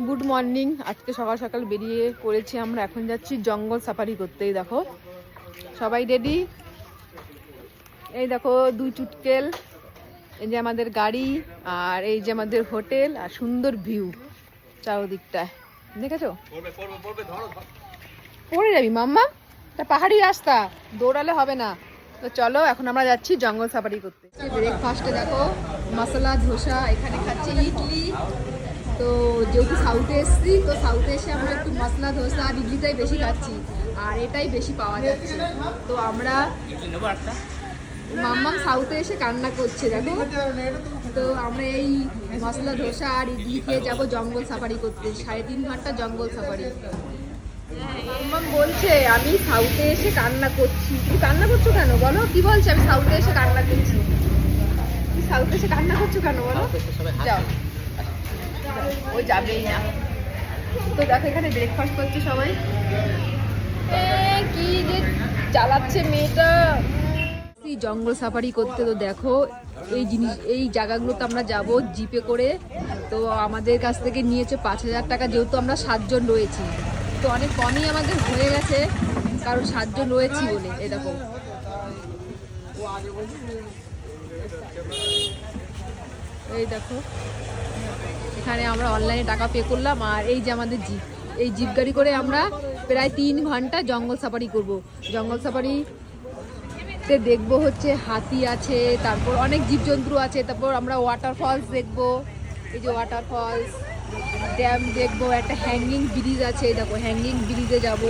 Good morning. আজকে সকাল সকাল বেরিয়ে পড়েছি আমরা, এখন যাচ্ছি জঙ্গল সাফারি করতেই। দেখো সবাই রেডি। এই দেখো দুই চুটকেল, এই যে আমাদের গাড়ি, আর এই যে আমাদের হোটেল, আর সুন্দর ভিউ চারদিকটায়। দেখেছো? পড়ে যাবি মাম্মা, তা পাহাড়ি রাস্তা, দৌড়ালে হবে না। তো চলো এখন আমরা যাচ্ছি জঙ্গল সাফারি করতে। ব্রেকফাস্টে দেখো মশলা ধোসা, এখানে খাচ্ছি ইডলি। তো যেহেতু সাউথে এসছি, তো সাউথে এসে আমরা একটু মশলা ধোসা আর ইডলিটাই বেশি খাচ্ছি, আর এটাই বেশি পাওয়া যাচ্ছে। তো আমরা মাম্মাম সাউথে এসে কান্না করছে দেখো। তো আমরা এই মশলা ধোসা আর ইডলি খেয়ে যাবো জঙ্গল সাফারি করতে, 3.5 ঘন্টা জঙ্গল সাফারি। মাম্মাম বলছে আমি সাউথে এসে কান্না করছি। তুমি কান্না করছো কেন বলো? কি বলছে আমি সাউথে এসে কান্না করছি? তুমি সাউথে এসে কান্না করছো কেন বলো? যাও, ওই যাবেই না। তো দেখো এখানে ব্রেকফাস্ট করছে সবাই। কি যে চালাচ্ছে মেয়েটা। জঙ্গল সাফারি করতে, তো দেখো এই জায়গাগুলোতে আমরা যাব জিপে করে। তো আমাদের কাছ থেকে নিয়েছে 5,000 টাকা, যেহেতু আমরা 7 জন রয়েছি। তো অনেক কমই আমাদের হয়ে গেছে, কারণ 7 জন রয়েছি বলে। এরকম এই দেখো এখানে আমরা অনলাইনে টাকা পে করলাম, আর এই যে আমাদের জিপ, এই জিপ গাড়ি করে আমরা প্রায় 3 ঘন্টা জঙ্গল সাফারি করব। জঙ্গল সাফারিতে দেখবো হচ্ছে হাতি আছে, তারপর অনেক জীবজন্তু আছে, তারপর আমরা ওয়াটারফলস দেখবো। এই যে ওয়াটারফলস, ড্যাম দেখবো, একটা হ্যাঙ্গিং ব্রিজ আছে, দেখো হ্যাঙ্গিং ব্রিজে যাব।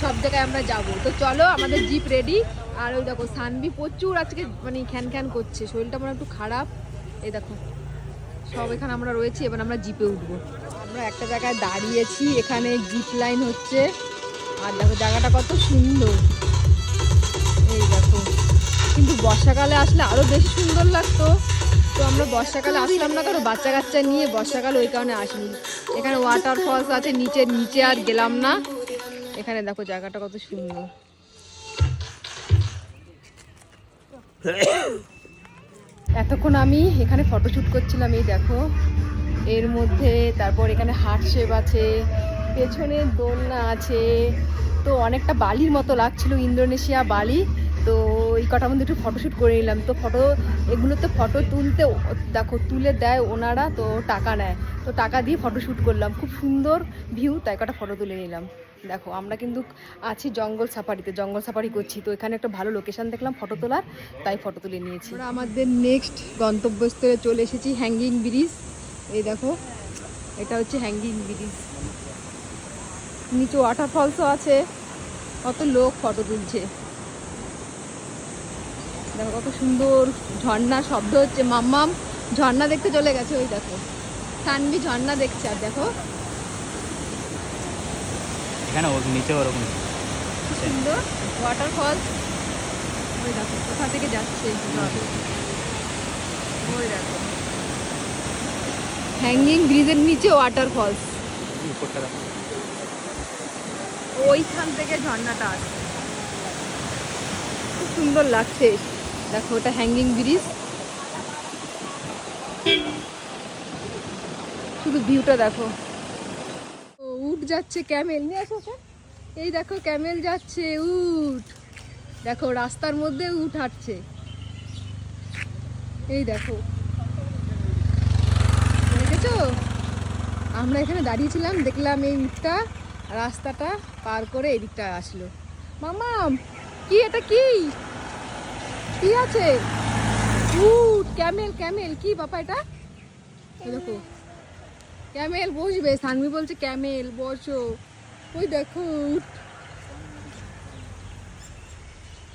সব জায়গায় আমরা যাব। তো চলো, আমাদের জিপ রেডি। আর ওই দেখো সানভি প্রচুর আজকে মানে খ্যান খ্যান করছে, শরীরটা আমার একটু খারাপ। এই দেখো সব এখানে আমরা রয়েছি, এবার আমরা জিপে উঠবো। আমরা একটা জায়গায় দাঁড়িয়েছি, এখানে জিপ লাইন হচ্ছে। আর দেখো জায়গাটা কত সুন্দর, এই দেখো। কিন্তু বর্ষাকালে আসলে আরো বেশি সুন্দর লাগতো। তো আমরা বর্ষাকালে আসলাম না, কারণ বাচ্চা কাচ্চা নিয়ে বর্ষাকালে ওই কারণে আসিনি। এখানে ওয়াটারফলস আছে, নিচে আর গেলাম না। এখানে দেখো জায়গাটা কত সুন্দর। এতক্ষণ আমি এখানে ফটোশ্যুট করছিলাম, এই দেখো এর মধ্যে। তারপর এখানে হার্ট শেপ আছে, পেছনে দোলনা আছে। তো অনেকটা বালির মতো লাগছিল, ইন্দোনেশিয়া বালি। তো এই কটার মধ্যে একটু ফটোশ্যুট করে নিলাম। তো এগুলোতে ফটো তুলতে দেখো তুলে দেয় ওনারা, তো টাকা নেয়। তো টাকা দিয়ে ফটোশ্যুট করলাম, খুব সুন্দর ভিউ, তাই কটা ফটো তুলে নিলাম। দেখো আমরা কিন্তু আছি জঙ্গল সাফারিতে, জঙ্গল সাফারি করছি। তো এখানে একটা ভালো লোকেশন দেখলাম ফটো তোলার, তাই ফটো তুলে নিয়েছি। আমরা আমাদের নেক্সট গন্তব্যস্থলে চলে এসেছি, হ্যাঙ্গিং ব্রিজ। এই দেখো এটা হচ্ছে হ্যাঙ্গিং ব্রিজ, নিচে ওয়াটারফলসও আছে। কত লোক ফটো তুলছে, দেখো কত সুন্দর ঝর্ণা শব্দ হচ্ছে। মাম্মাম ঝর্ণা দেখতে চলে গেছে, ওই দেখো সানভি ঝর্ণা দেখছে। আর দেখো এখানে নিচে ওরকম সুন্দর ওয়াটারফল। ওই দেখো কোথা থেকে যাচ্ছে ওই দেখো হ্যাঙ্গিং ব্রিজের নিচে ওয়াটারফলস, ওইখান থেকে ঝর্ণাটা আসছে, খুব সুন্দর লাগছে। দেখো ওটা হ্যাঙ্গিং ব্রিজ, শুধু ভিউটা দেখো। উট যাচ্ছে, ক্যামেল নিয়ে আসো। এই দেখো ক্যামেল যাচ্ছে, উট দেখো রাস্তার মধ্যে উট হাঁটছে। এই দেখো দেখেছো? আমরা এখানে দাঁড়িয়েছিলাম, দেখলাম এই উটটা রাস্তাটা পার করে এদিকটা আসলো। মামাম কি এটা, কি কি আছে? উট, ক্যামেল, ক্যামেল কি বাবা এটা? দেখো ক্যামেল বসবে, সানভি বলছে ক্যামেল বসো। ওই দেখো উট,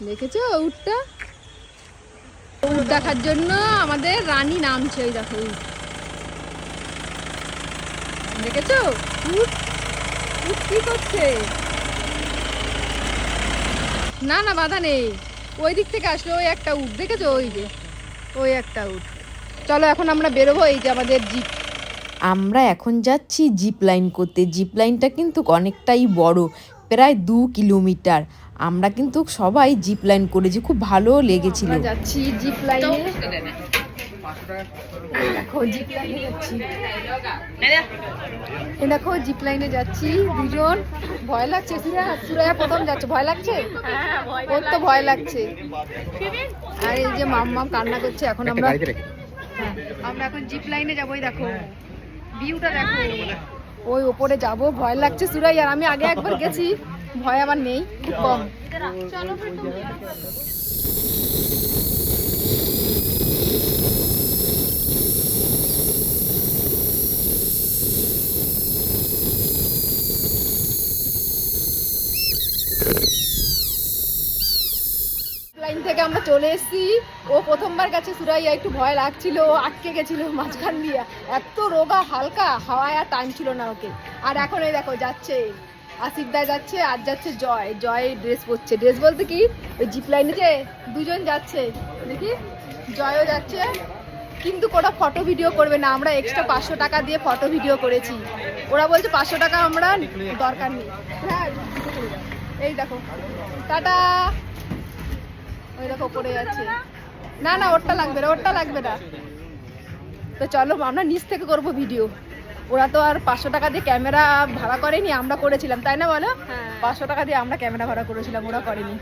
দেখেছো উটটা? উট দেখার জন্য আমাদের রানী নামছে। ওই দেখো উট, দেখেছো? উট উট কি করছে? না না বাধা নেই, ওই দিক থেকে আসলে ওই একটা উট, দেখেছো? ওই যে ওই একটা উট। চলো এখন আমরা বেরোবো। এই যে আমাদের জিপ, আমরা এখন যাচ্ছি জিপ লাইন করতে। জিপ লাইনটা কিন্তু অনেকটাই বড়, প্রায় 2 কিলোমিটার। আমরা কিন্তু সবাই জিপ লাইন করেছি, খুব ভালো লেগেছিল। যাচ্ছি জিপ লাইনে। দেখো জিপ লাইনে যাচ্ছি, দেখো জিপ লাইনে যাচ্ছি দুজন। ভয় লাগছে, সুরাইয়া প্রথম যাচ্ছে, ভয় লাগছে, ওর তো ভয় লাগছে। আর এই যে মাম্মাম কান্না করছে। এখন আমরা এখন জিপ লাইনে যাবো। দেখো ভিউটা দেখো, ওই ওপরে যাব। ভয় লাগছে সুরাইয়ার, আমি আগে একবার গেছি, ভয় আমার নেই, খুব কম। চলো লাইন থেকে আমরা চলে এসেছি। ও প্রথমবার গেছে সুরাইয়া, একটু ভয় লাগছিল, আটকে গেছিল মাঝখান দিয়ে। এত রোগা হালকা, হাওয়ায় আর টাইম ছিল না ওকে। আর এখন এই দেখো যাচ্ছে আসিফ দা যাচ্ছে, আর যাচ্ছে জয় ড্রেস পরছে। ড্রেস বলতে কি, ওই জিপ লাইনে যে দুজন যাচ্ছে, দেখি জয়ও যাচ্ছে, কিন্তু ওরা ফটো ভিডিও করবে না। আমরা এক্সট্রা 500 টাকা দিয়ে ফটো ভিডিও করেছি। ওরা বলছে 500 টাকা আমরা দরকার নেই। হ্যাঁ এই দেখো টাটা। ওই দেখো পড়ে যাচ্ছে। না না ওরটা লাগবে না, ওরটা লাগবে না। তো চলো আমরা নিচ থেকে করব ভিডিও। ওরা তো আর 500 টাকা দিয়ে ক্যামেরা ভাড়া করেনি, আমরা করেছিলাম, তাই না বলো? 500 টাকা দিয়ে আমরা ক্যামেরা ভাড়া করেছিলাম, ওরা করেনি।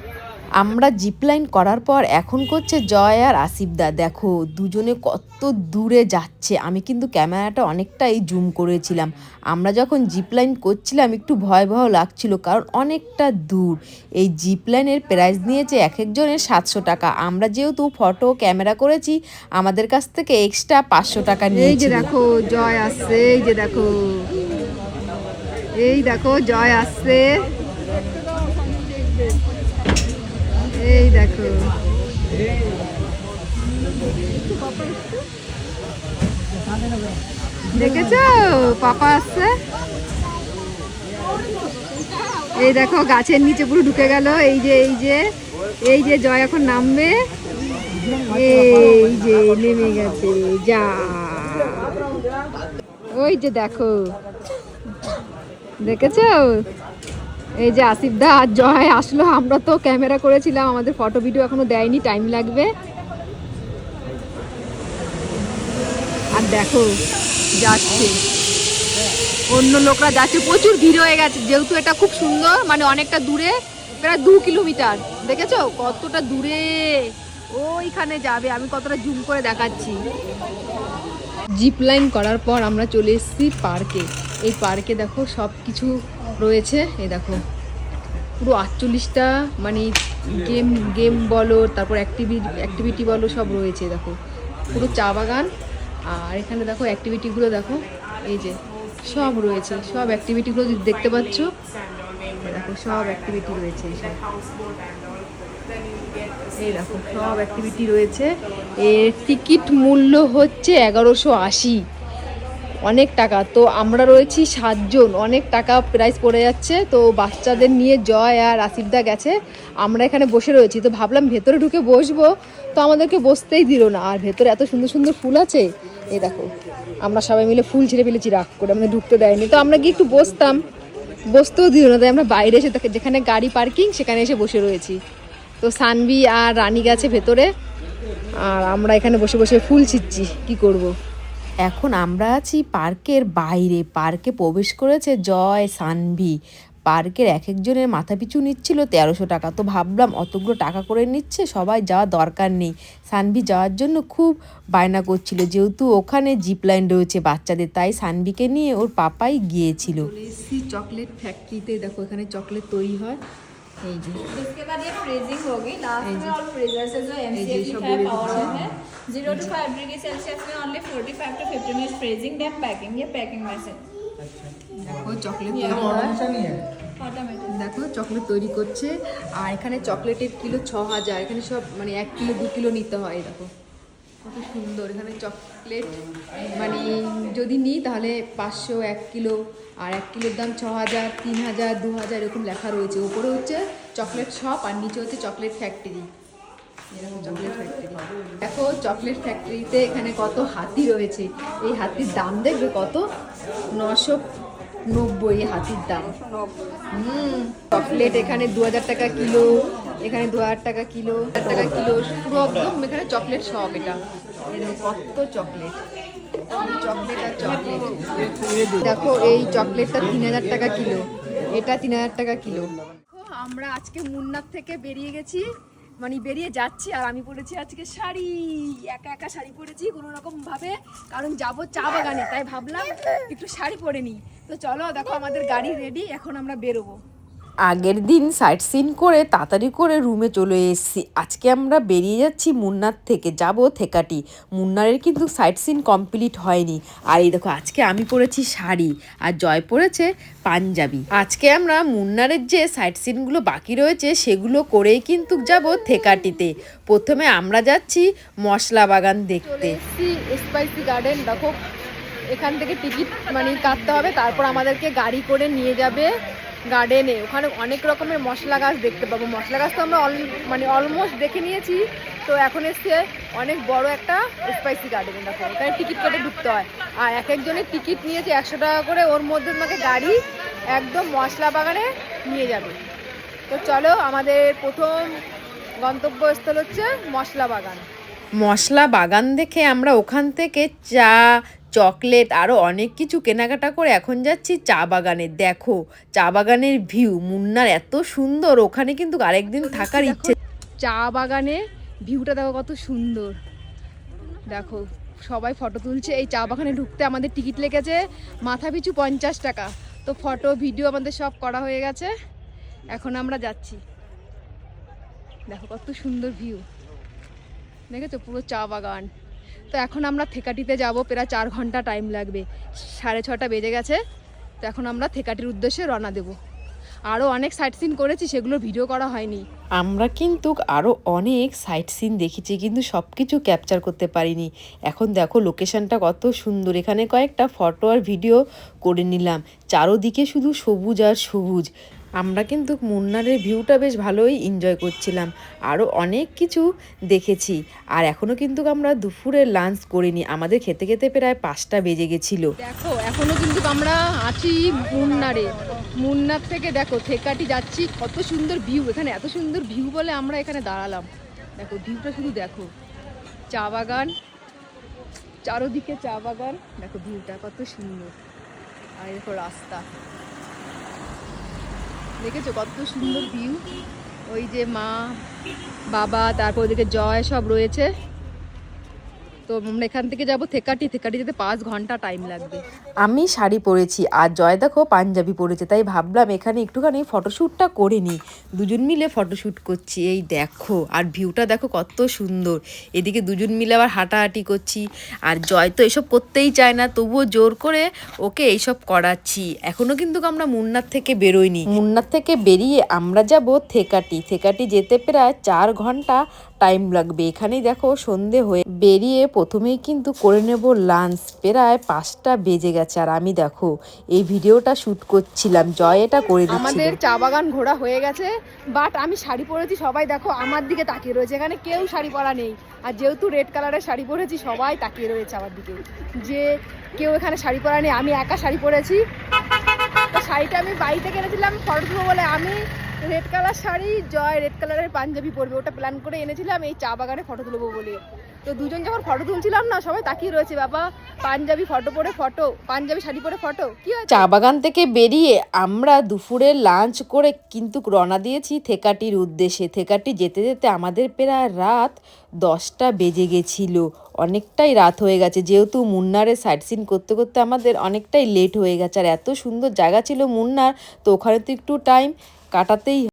আমরা জিপ লাইন করার পর এখন করছে জয় আর আসিফ দা। দেখো দুজনে কত দূরে যাচ্ছে। আমি কিন্তু ক্যামেরাটা অনেকটাই জুম করেছিলাম। আমরা যখন জিপ লাইন করছিলাম একটু ভয় লাগছিল, কারণ অনেকটা দূর। এই জিপ লাইনের প্রাইস নিয়েছে এক একজনের 700 টাকা। আমরা যেহেতু ফটো ক্যামেরা করেছি, আমাদের কাছ থেকে এক্সট্রা 500 টাকা নিয়েছে। এই যে দেখো জয় আসছে, এই যে দেখো, এই দেখো জয় আসছে, এই দেখো। দেখেছো পাপা আসছে। এই দেখো গাছের নিচে পুরো ঢুকে গেল। এই যে এই যে এই যে জয় এখন নামবে, এই যে নেমে গেছে। যা ওই যে দেখো, দেখেছো? এই যে আসিফ দা আর জয় আসলো। আমরা তো ক্যামেরা করেছিলাম, আমাদের ফটো ভিডিও এখনো দেয়নি, টাইম লাগবে। আর দেখো যাচ্ছে, অন্য লোকরা যাচ্ছে, প্রচুর ভিড় হয়ে গেছে। যেহেতু এটা খুব সুন্দর, মানে অনেকটা দূরে, প্রায় 2 কিলোমিটার। দেখেছো কতটা দূরে? ওইখানে যাবে, আমি কতটা জুম করে দেখাচ্ছি। জিপ লাইন করার পর আমরা চলে এসেছি পার্কে। এই পার্কে দেখো সব কিছু রয়েছে। এই দেখো পুরো 48টা মানে গেম বলো, তারপর অ্যাক্টিভিটি বলো, সব রয়েছে। দেখো পুরো চা বাগান। আর এখানে দেখো অ্যাক্টিভিটিগুলো দেখো, এই যে সব রয়েছে, সব অ্যাক্টিভিটিগুলো দেখতে পাচ্ছ। দেখো সব অ্যাক্টিভিটি রয়েছে, এই দেখো সব অ্যাক্টিভিটি রয়েছে। এর টিকিট মূল্য হচ্ছে 1180, অনেক টাকা। তো আমরা রয়েছি 7 জন, অনেক টাকা প্রাইস পড়ে যাচ্ছে। তো বাচ্চাদের নিয়ে জয় আর আসিফদা গেছে, আমরা এখানে বসে রয়েছি। তো ভাবলাম ভেতরে ঢুকে বসবো, তো আমাদেরকে বসতেই দিল না। আর ভেতরে এত সুন্দর সুন্দর ফুল আছে, এই দেখো আমরা সবাই মিলে ফুল ছিঁড়ে ফেলেছি রাগ করে, আমাদের ঢুকতে দেয়নি। তো আমরা গিয়ে একটু বসতাম, বসতেও দিল না। তাই আমরা বাইরে এসে যেখানে গাড়ি পার্কিং সেখানে এসে বসে রয়েছি। তো সানভি আর রানী গেছে ভেতরে, আর আমরা এখানে বসে বসে ফুল ছিঁড়ছি, কি করব। এখন আমরা আছি পার্কের বাইরে। পার্কে প্রবেশ করেছে জয়, সানভি। পার্কের এক একজনের মাথা পিছু নিচ্ছিল 1300 টাকা। তো ভাবলাম অতগুলো টাকা করে নিচ্ছে, সবাই যাওয়ার দরকার নেই। সানভি যাওয়ার জন্য খুব বায়না করছিল, যেহেতু ওখানে জিপ লাইন রয়েছে বাচ্চাদের, তাই সানভিকে নিয়ে ওর পাপাই গিয়েছিল। চকলেট ফ্যাক্টরিতে দেখো, এখানে চকলেট তৈরি হয়। এই যে इसके बाद ये फ्रीजिंग होगी। लास्ट में और फ्रीजर से जो MCFE सब है बोले पावर दीजिए। ऑन है। 0 to 5 डिग्री सेल्सियस में only 45 to 50 minutes freezing then packing. ये पैकिंग मैसेज দেখো চকলেট তৈরি হয়, ऑटोमेटिक। দেখো চকলেট তৈরি করছে। আর এখানে চকলেটের কিলো 6000। এখানে সব মানে 1 কিলো 2 কিলো নিতে হয়। দেখো কত সুন্দর। এখানে চকলেট মানে যদি নিই তাহলে 500 1 কিলো, আর 1 কিলোর দাম 6000, 3000, 2000 এরকম লেখা রয়েছে। ওপরে হচ্ছে চকলেট শপ আর নিচে হচ্ছে চকলেট ফ্যাক্টরি। এরকম চকলেট ফ্যাক্টরি। দেখো চকলেট ফ্যাক্টরিতে এখানে কত হাতি রয়েছে। এই হাতির দাম দেখবে কত, 990 এই হাতির দাম। চকলেট এখানে 2000 টাকা কিলো, এখানে 2000 টাকা কিলো, 1000 টাকা কিলো, পুরো একদম এখানে চকলেট শপ। এটা এই দেখো কত চকলেট, চকলেট আর চকলেট। দেখো এই চকলেটটা 3000 টাকা কিলো, এটা 3000 টাকা কিলো। আমরা আজকে মুন্নার থেকে বেরিয়ে গেছি, মানে বেরিয়ে যাচ্ছি, আর আমি পরেছি আজকে শাড়ি, একা একা শাড়ি পরেছি কোনো রকম ভাবে, কারণ যাবো চা বাগানে, তাই ভাবলাম একটু শাড়ি পরে নিই। তো চলো দেখো আমাদের গাড়ি রেডি, এখন আমরা বেরোবো। আগের দিন সাইট সিন করে তাড়াতাড়ি করে রুমে চলে এসেছি। আজকে আমরা বেরিয়ে যাচ্ছি মুন্নার থেকে, যাব থেকাটি। মুন্নারের কিন্তু সাইট সিন কমপ্লিট হয়নি। আর এই দেখো আজকে আমি পরেছি শাড়ি আর জয় পরেছে পাঞ্জাবি। আজকে আমরা মুন্নারের যে সাইট সিনগুলো বাকি রয়েছে সেগুলো করেই কিন্তু যাব থেকাটিতে। প্রথমে আমরা যাচ্ছি মশলা বাগান দেখতে। স্পাইসি গার্ডেন, দেখো এখান থেকে টিকিট মানে কাটতে হবে, তারপর আমাদেরকে গাড়ি করে নিয়ে যাবে গার্ডেনে। ওখানে অনেক রকমের মশলা গাছ দেখতে পাবো। মশলা গাছ তো আমরা মানে অলমোস্ট দেখে নিয়েছি, তো এখন এসছে অনেক বড় একটা স্পাইসি গার্ডেনে। দেখো ওখানে টিকিট কেটে ঢুকতে হয়, আর এক একজনের টিকিট নিয়েছে 100 টাকা করে। ওর মধ্যে তোমাকে গাড়ি একদম মশলা বাগানে নিয়ে যাবে। তো চলো, আমাদের প্রথম গন্তব্যস্থল হচ্ছে মশলা বাগান। মশলা বাগান দেখে আমরা ওখান থেকে চা, চকলেট আরও অনেক কিছু কেনাকাটা করে এখন যাচ্ছি চা বাগানে। দেখো চা বাগানের ভিউ মুন্নার এত সুন্দর, ওখানে কিন্তু আরেকদিন থাকার ইচ্ছে। চা বাগানে ভিউটা দেখো কত সুন্দর। দেখো সবাই ফটো তুলছে। এই চা বাগানে ঢুকতে আমাদের টিকিট লেগেছে মাথা পিছু 50 টাকা। তো ফটো ভিডিও আমাদের সব করা হয়ে গেছে, এখন আমরা যাচ্ছি। দেখো কত সুন্দর ভিউ, দেখেছো পুরো চা বাগান। তো এখন আমরা থেকাটিতে যাব, প্রায় 4 ঘন্টা টাইম লাগবে। 6:30 বেজে গেছে। তো এখন আমরা থেকাটির উদ্দেশ্যে রওনা দেব। আরও অনেক সাইট সিন করেছি, সেগুলো ভিডিও করা হয়নি। আমরা কিন্তু আরও অনেক সাইট সিন দেখেছি, কিন্তু সব কিছু ক্যাপচার করতে পারিনি। এখন দেখো লোকেশনটা কত সুন্দর, এখানে কয়েকটা ফটো আর ভিডিও করে নিলাম। চারোদিকে শুধু সবুজ আর সবুজ। আমরা কিন্তু মুন্নারের ভিউটা বেশ ভালোই এনজয় করছিলাম। আরও অনেক কিছু দেখেছি। আর এখনও কিন্তু আমরা দুপুরে লাঞ্চ করিনি, আমাদের খেতে খেতে প্রায় 5টা বেজে গেছিলো। দেখো এখনো কিন্তু আমরা আছি মুন্নারে। মুন্নার থেকে দেখো থেকাটি যাচ্ছি, কত সুন্দর ভিউ। এখানে এত সুন্দর ভিউ বলে আমরা এখানে দাঁড়ালাম। দেখো ভিউটা শুধু দেখো, চা বাগান, চারোদিকে চা বাগান। দেখো ভিউটা কত সুন্দর। আর দেখো রাস্তা, দেখেছো কত সুন্দর ভিউ। ওই যে মা, বাবা, তারপর ওদিকে জয় সব রয়েছে। তো আমরা এখান থেকে যাবো থেকাটি। থেকাটি যেতে 5 ঘন্টা টাইম লাগবে। আমি শাড়ি পরেছি আর জয় দেখো পাঞ্জাবি পরেছে, তাই ভাবলাম এখানে একটুখানি ফটোশ্যুটটা করে নিই। দুজন মিলে ফটোশ্যুট করছি। এই দেখো, আর ভিউটা দেখো কত সুন্দর। এদিকে দুজন মিলে আবার হাঁটাহাঁটি করছি। আর জয় তো এসব করতেই চায় না, তবুও জোর করে ওকে এইসব করাচ্ছি। এখনও কিন্তু আমরা মুন্নার থেকে বেরোইনি। মুন্নার থেকে বেরিয়ে আমরা যাব থেকাটি। থেকাটি যেতে প্রায় 4 ঘন্টা টাইম লাগবে। এখানেই দেখো সন্ধে হয়ে বেরিয়ে প্রথমেই কিন্তু করে নেব লাঞ্চ। প্রায় 5টা বেজে গেছে, আর আমি দেখো এই ভিডিওটা শ্যুট করছিলাম, জয় এটা করে দিচ্ছিল। আমাদের চা বাগান ঘোরা হয়ে গেছে, বাট আমি শাড়ি পরেছি। সবাই দেখো আমার দিকে তাকিয়ে রয়েছে, এখানে কেউ শাড়ি পরা নেই। আর যেহেতু রেড কালারের শাড়ি পরেছি, সবাই তাকিয়ে রয়েছে আমার দিকে, যে কেউ এখানে শাড়ি পরা নেই। আমি একা শাড়ি পরেছি। তো শাড়িটা আমি বাড়িতে কিনেছিলাম ফটো তুলবো বলে। আমি রেড কালার শাড়ি, জয় রেড কালারের পাঞ্জাবি পরবে, ওটা প্ল্যান করে এনেছিলাম এই চা বাগানে ফটো তুলবো বলে। তো দুজন যখন ফটো তুলছিলাম না, সবাই তাকিয়ে রয়েছে, বাবা পাঞ্জাবি ফটো পরে ফটো, পাঞ্জাবি শাড়ি পরে ফটো। কি হয়েছে? চা বাগান থেকে বেরিয়ে আমরা দুপুরে লাঞ্চ করে কিন্তু রওনা দিয়েছি থেকাটির উদ্দেশ্যে। থেকাটি যেতে যেতে আমাদের প্রায় রাত 10টা বেজে গেছিল। অনেকটাই রাত হয়ে গেছে, যেহেতু মুন্নারের সাইট সিন করতে করতে আমাদের অনেকটাই লেট হয়ে গেছে। আর এত সুন্দর জায়গা ছিল মুন্নার, তো ওখানে তো একটু টাইম কাটাতেই